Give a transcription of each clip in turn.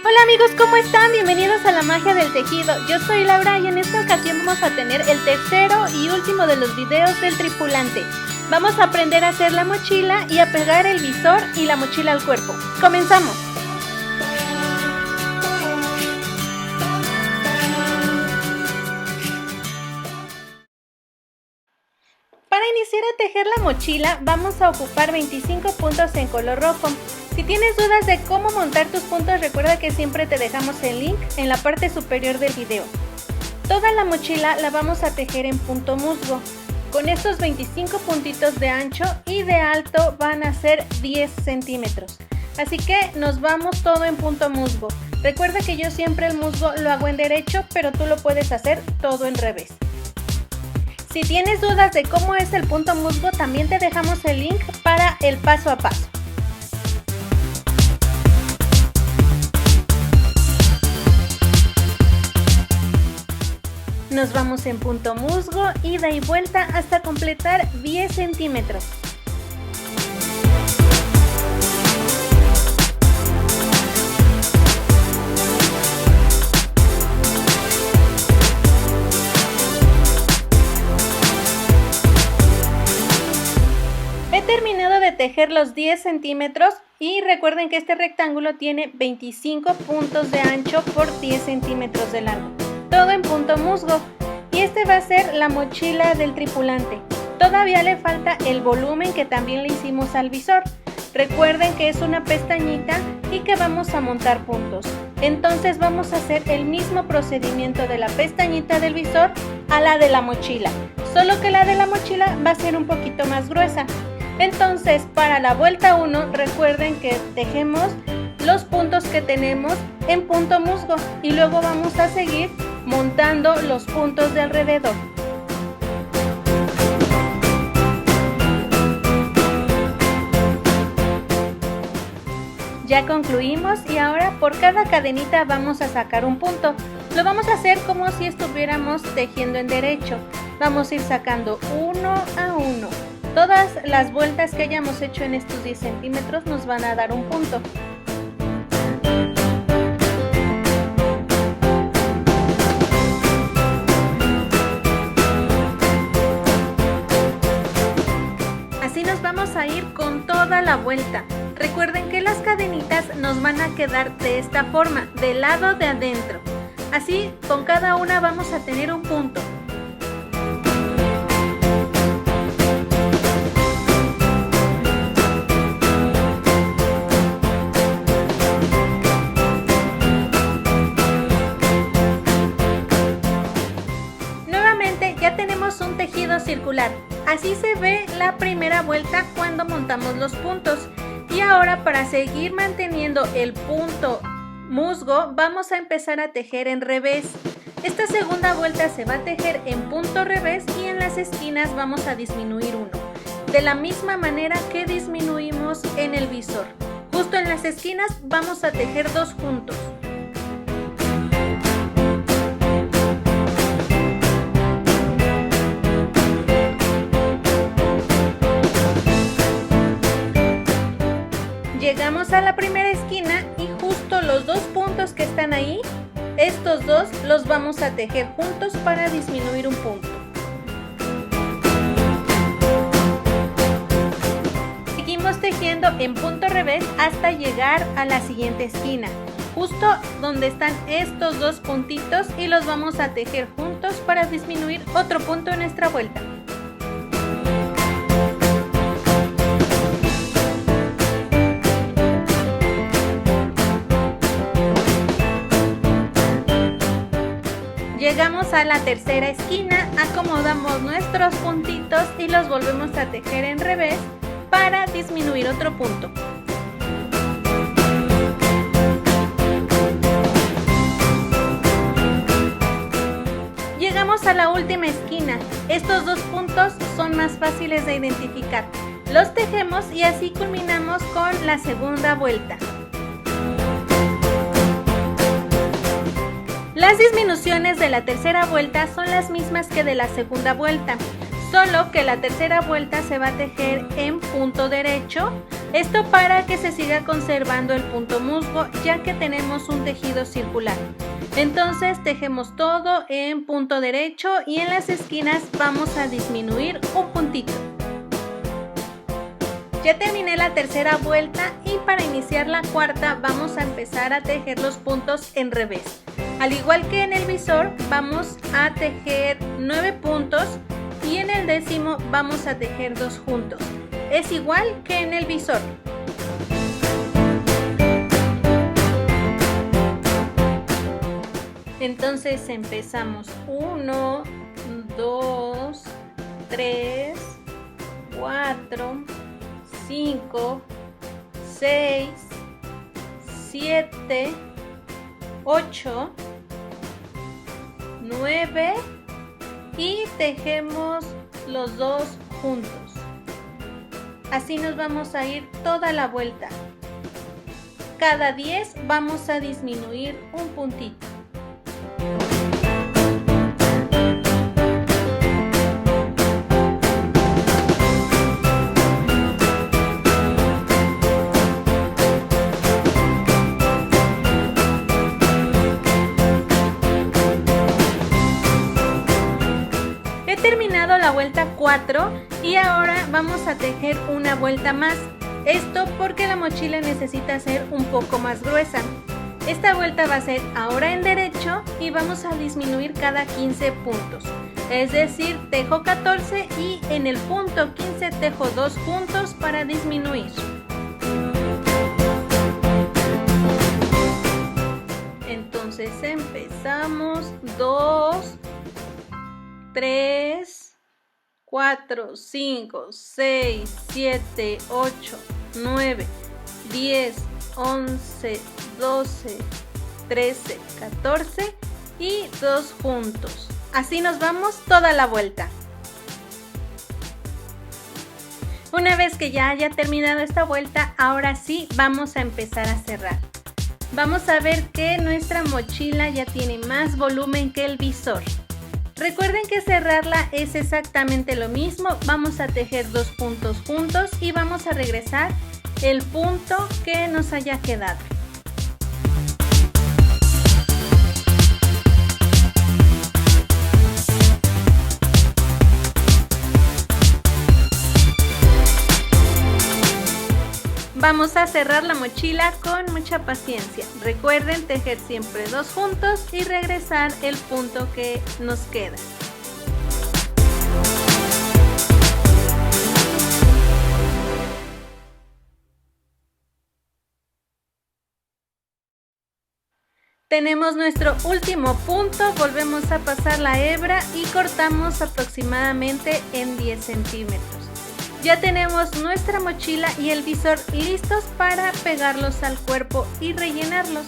Hola amigos, ¿cómo están? Bienvenidos a la magia del tejido. Yo soy Laura y en esta ocasión vamos a tener el tercero y último de los videos del tripulante. Vamos a aprender a hacer la mochila y a pegar el visor y la mochila al cuerpo. ¡Comenzamos! Para iniciar a tejer la mochila vamos a ocupar 25 puntos en color rojo. Si tienes dudas de cómo montar tus puntos, recuerda que siempre te dejamos el link en la parte superior del video. Toda la mochila la vamos a tejer en punto musgo. Con estos 25 puntitos de ancho y de alto van a ser 10 centímetros. Así que nos vamos todo en punto musgo. Recuerda que yo siempre el musgo lo hago en derecho, pero tú lo puedes hacer todo en revés. Si tienes dudas de cómo es el punto musgo, también te dejamos el link para el paso a paso. Nos vamos en punto musgo, ida y vuelta hasta completar 10 centímetros. He terminado de tejer los 10 centímetros y recuerden que este rectángulo tiene 25 puntos de ancho por 10 centímetros de largo. Todo en punto musgo, y este va a ser la mochila del tripulante. Todavía le falta el volumen que también le hicimos al visor. Recuerden que es una pestañita y que vamos a montar puntos. Entonces vamos a hacer el mismo procedimiento de la pestañita del visor a la de la mochila, solo que la de la mochila va a ser un poquito más gruesa. Entonces para la vuelta 1 recuerden que tejemos los puntos que tenemos en punto musgo y luego vamos a seguir montando los puntos de alrededor. Ya concluimos y ahora por cada cadenita vamos a sacar un punto. Lo vamos a hacer como si estuviéramos tejiendo en derecho. Vamos a ir sacando uno a uno. Todas las vueltas que hayamos hecho en estos 10 centímetros nos van a dar un punto. Así nos vamos a ir con toda la vuelta. Recuerden que las cadenitas nos van a quedar de esta forma, del lado de adentro. Así con cada una vamos a tener un punto. Nuevamente ya tenemos un tejido circular. Así se ve la primera vuelta cuando montamos los puntos. Y ahora para seguir manteniendo el punto musgo vamos a empezar a tejer en revés. Esta segunda vuelta se va a tejer en punto revés y en las esquinas vamos a disminuir uno. De la misma manera que disminuimos en el visor. Justo en las esquinas vamos a tejer dos juntos. Llegamos a la primera esquina y justo los dos puntos que están ahí, estos dos los vamos a tejer juntos para disminuir un punto. Seguimos tejiendo en punto revés hasta llegar a la siguiente esquina, justo donde están estos dos puntitos y los vamos a tejer juntos para disminuir otro punto en nuestra vuelta. Llegamos a la tercera esquina, acomodamos nuestros puntitos y los volvemos a tejer en revés para disminuir otro punto. Llegamos a la última esquina. Estos dos puntos son más fáciles de identificar. Los tejemos y así culminamos con la segunda vuelta. Las disminuciones de la tercera vuelta son las mismas que de la segunda vuelta, solo que la tercera vuelta se va a tejer en punto derecho Esto para que se siga conservando el punto musgo, ya que tenemos un tejido circular. Entonces tejemos todo en punto derecho y en las esquinas vamos a disminuir un puntito. Ya terminé la tercera vuelta y para iniciar la cuarta vamos a empezar a tejer los puntos en revés. Al igual que en el visor, vamos a tejer 9 puntos y en el 10º vamos a tejer 2 juntos. Es igual que en el visor. Entonces empezamos 1, 2, 3, 4, 5, 6, 7, 8, 9 y tejemos los 2 juntos. Así nos vamos a ir toda la vuelta. Cada 10 vamos a disminuir un puntito. He terminado la vuelta 4 y ahora vamos a tejer una vuelta más. Esto porque la mochila necesita ser un poco más gruesa. Esta vuelta va a ser ahora en derecho y vamos a disminuir cada 15 puntos. Es decir, tejo 14 y en el punto 15 tejo 2 puntos para disminuir. Entonces empezamos 2, 3, 4, 5, 6, 7, 8, 9, 10, 11, 12, 13, 14 y 2 juntos. Así nos vamos toda la vuelta. Una vez que ya haya terminado esta vuelta, ahora sí vamos a empezar a cerrar. Vamos a ver que nuestra mochila ya tiene más volumen que el visor. Recuerden que cerrarla es exactamente lo mismo. Vamos a tejer 2 puntos juntos y vamos a regresar el punto que nos haya quedado. Vamos a cerrar la mochila con mucha paciencia. Recuerden tejer siempre 2 juntos y regresar el punto que nos queda. Tenemos nuestro último punto, volvemos a pasar la hebra y cortamos aproximadamente en 10 centímetros. Ya tenemos nuestra mochila y el visor listos para pegarlos al cuerpo y rellenarlos.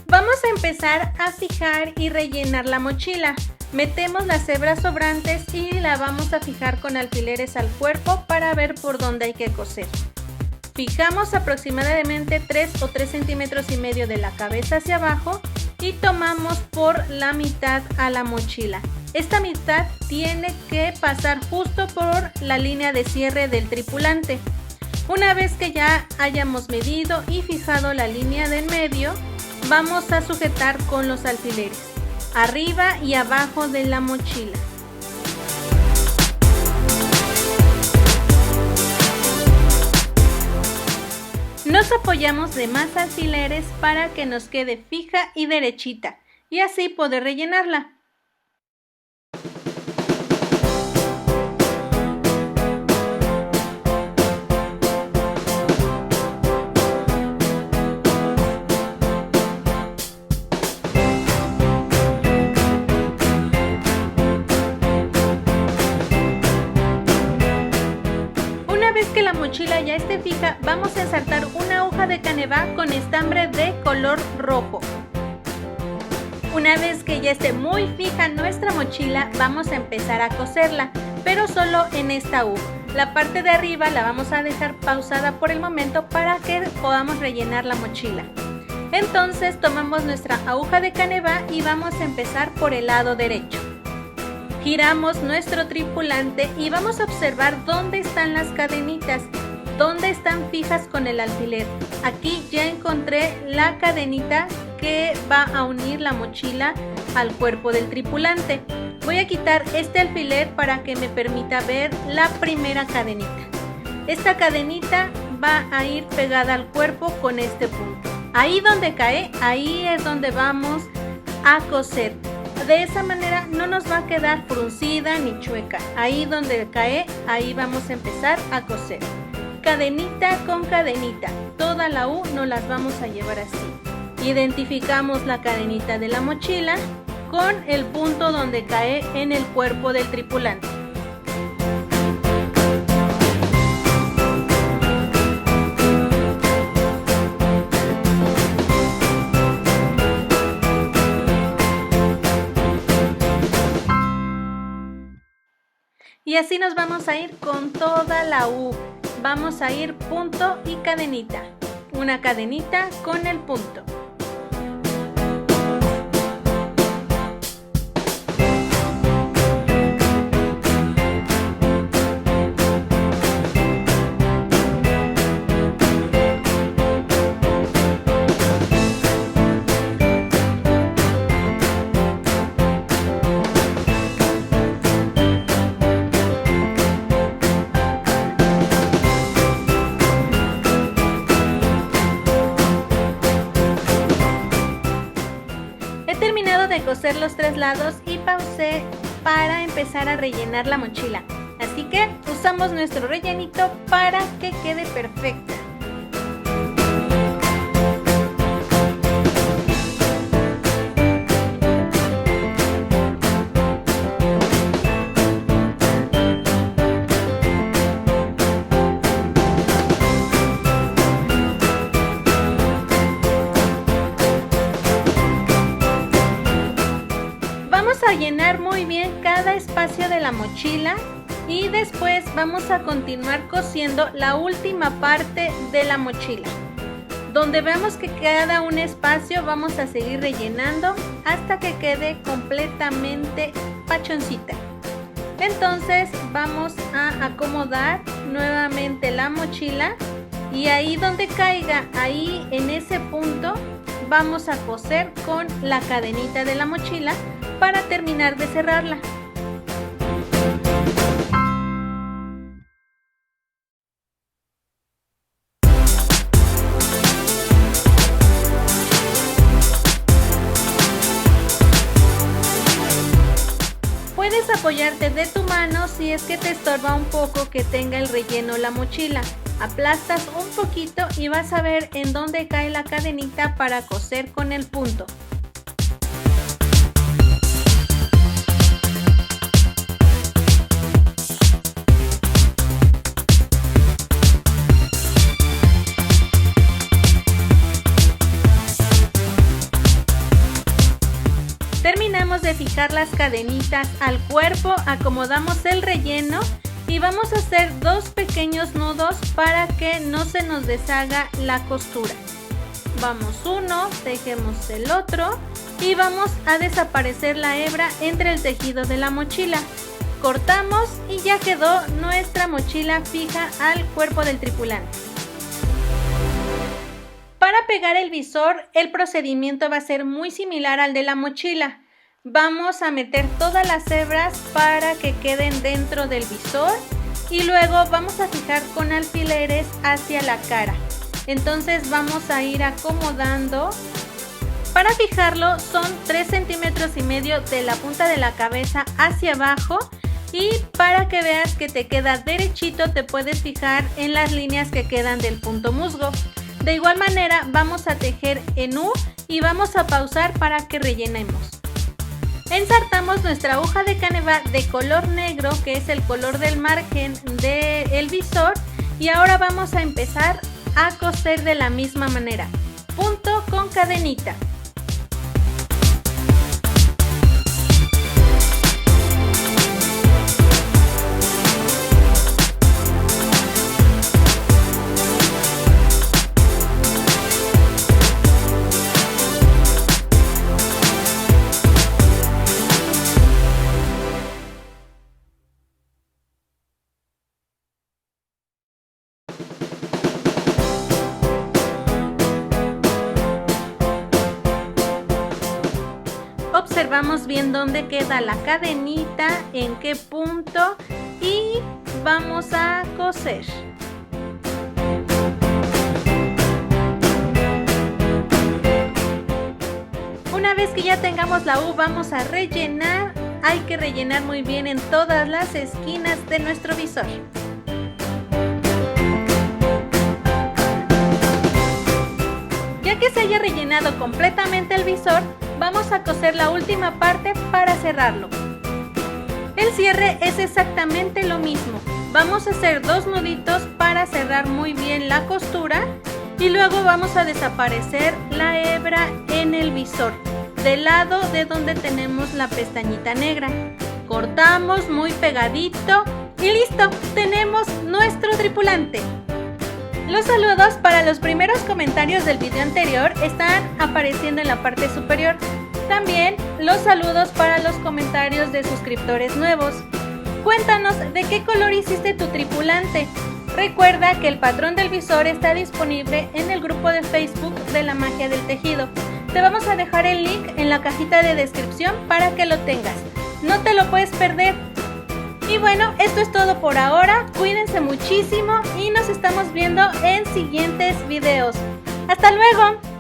Vamos a empezar a fijar y rellenar la mochila. Metemos las hebras sobrantes y la vamos a fijar con alfileres al cuerpo para ver por dónde hay que coser. Fijamos aproximadamente 3 o 3 centímetros y medio de la cabeza hacia abajo y tomamos por la mitad a la mochila. Esta mitad tiene que pasar justo por la línea de cierre del tripulante. Una vez que ya hayamos medido y fijado la línea del medio, vamos a sujetar con los alfileres, arriba y abajo de la mochila. Nos apoyamos de más alfileres para que nos quede fija y derechita y así poder rellenarla. Que la mochila ya esté fija, vamos a ensartar una hoja de canevá con estambre de color rojo. Una vez que ya esté muy fija nuestra mochila, vamos a empezar a coserla, pero solo en esta aguja. La parte de arriba la vamos a dejar pausada por el momento para que podamos rellenar la mochila. Entonces tomamos nuestra aguja de canevá y vamos a empezar por el lado derecho. Giramos nuestro tripulante y vamos a observar dónde están las cadenitas, dónde están fijas con el alfiler. Aquí ya encontré la cadenita que va a unir la mochila al cuerpo del tripulante. Voy a quitar este alfiler para que me permita ver la primera cadenita. Esta cadenita va a ir pegada al cuerpo con este punto. Ahí donde cae, ahí es donde vamos a coser. De esa manera no nos va a quedar fruncida ni chueca. Ahí donde cae, ahí vamos a empezar a coser. Cadenita con cadenita. Toda la U nos las vamos a llevar así. Identificamos la cadenita de la mochila con el punto donde cae en el cuerpo del tripulante. Y así nos vamos a ir con toda la U. Vamos a ir punto y cadenita. Una cadenita con el punto. Coser los 3 lados y pausé para empezar a rellenar la mochila. Así que usamos nuestro rellenito para que quede perfecta. A llenar muy bien cada espacio de la mochila y después vamos a continuar cosiendo la última parte de la mochila. Donde veamos que queda un espacio, vamos a seguir rellenando hasta que quede completamente pachoncita. Entonces vamos a acomodar nuevamente la mochila y ahí donde caiga, ahí en ese punto, vamos a coser con la cadenita de la mochila para terminar de cerrarla. Puedes apoyarte de tu mano si es que te estorba un poco que tenga el relleno la mochila. Aplastas un poquito y vas a ver en dónde cae la cadenita para coser con el punto. Terminamos de fijar las cadenitas al cuerpo, acomodamos el relleno y vamos a hacer 2 pequeños nudos para que no se nos deshaga la costura. Vamos uno, tejemos el otro y vamos a desaparecer la hebra entre el tejido de la mochila. Cortamos y ya quedó nuestra mochila fija al cuerpo del tripulante. Para pegar el visor, el procedimiento va a ser muy similar al de la mochila. Vamos a meter todas las hebras para que queden dentro del visor y luego vamos a fijar con alfileres hacia la cara. Entonces vamos a ir acomodando. Para fijarlo son 3,5 centímetros de la punta de la cabeza hacia abajo y para que veas que te queda derechito te puedes fijar en las líneas que quedan del punto musgo. De igual manera vamos a tejer en U y vamos a pausar para que rellenemos. Ensartamos nuestra aguja de canevas de color negro, que es el color del margen del visor, y ahora vamos a empezar a coser de la misma manera, punto con cadenita. observamos bien dónde queda la cadenita, en qué punto y vamos a coser. Una vez que ya tengamos la U, vamos a rellenar. Hay que rellenar muy bien en todas las esquinas de nuestro visor. Ya que se haya rellenado completamente el visor, vamos a coser la última parte para cerrarlo. El cierre es exactamente lo mismo. Vamos a hacer 2 nuditos para cerrar muy bien la costura y luego vamos a desaparecer la hebra en el visor, del lado de donde tenemos la pestañita negra. Cortamos muy pegadito y listo, tenemos nuestro tripulante. Los saludos para los primeros comentarios del video anterior están apareciendo en la parte superior. También los saludos para los comentarios de suscriptores nuevos. Cuéntanos de qué color hiciste tu tripulante. Recuerda que el patrón del visor está disponible en el grupo de Facebook de la Magia del Tejido. Te vamos a dejar el link en la cajita de descripción para que lo tengas. No te lo puedes perder. Y bueno, esto es todo por ahora. Cuídense muchísimo y nos estamos viendo en siguientes videos. ¡Hasta luego!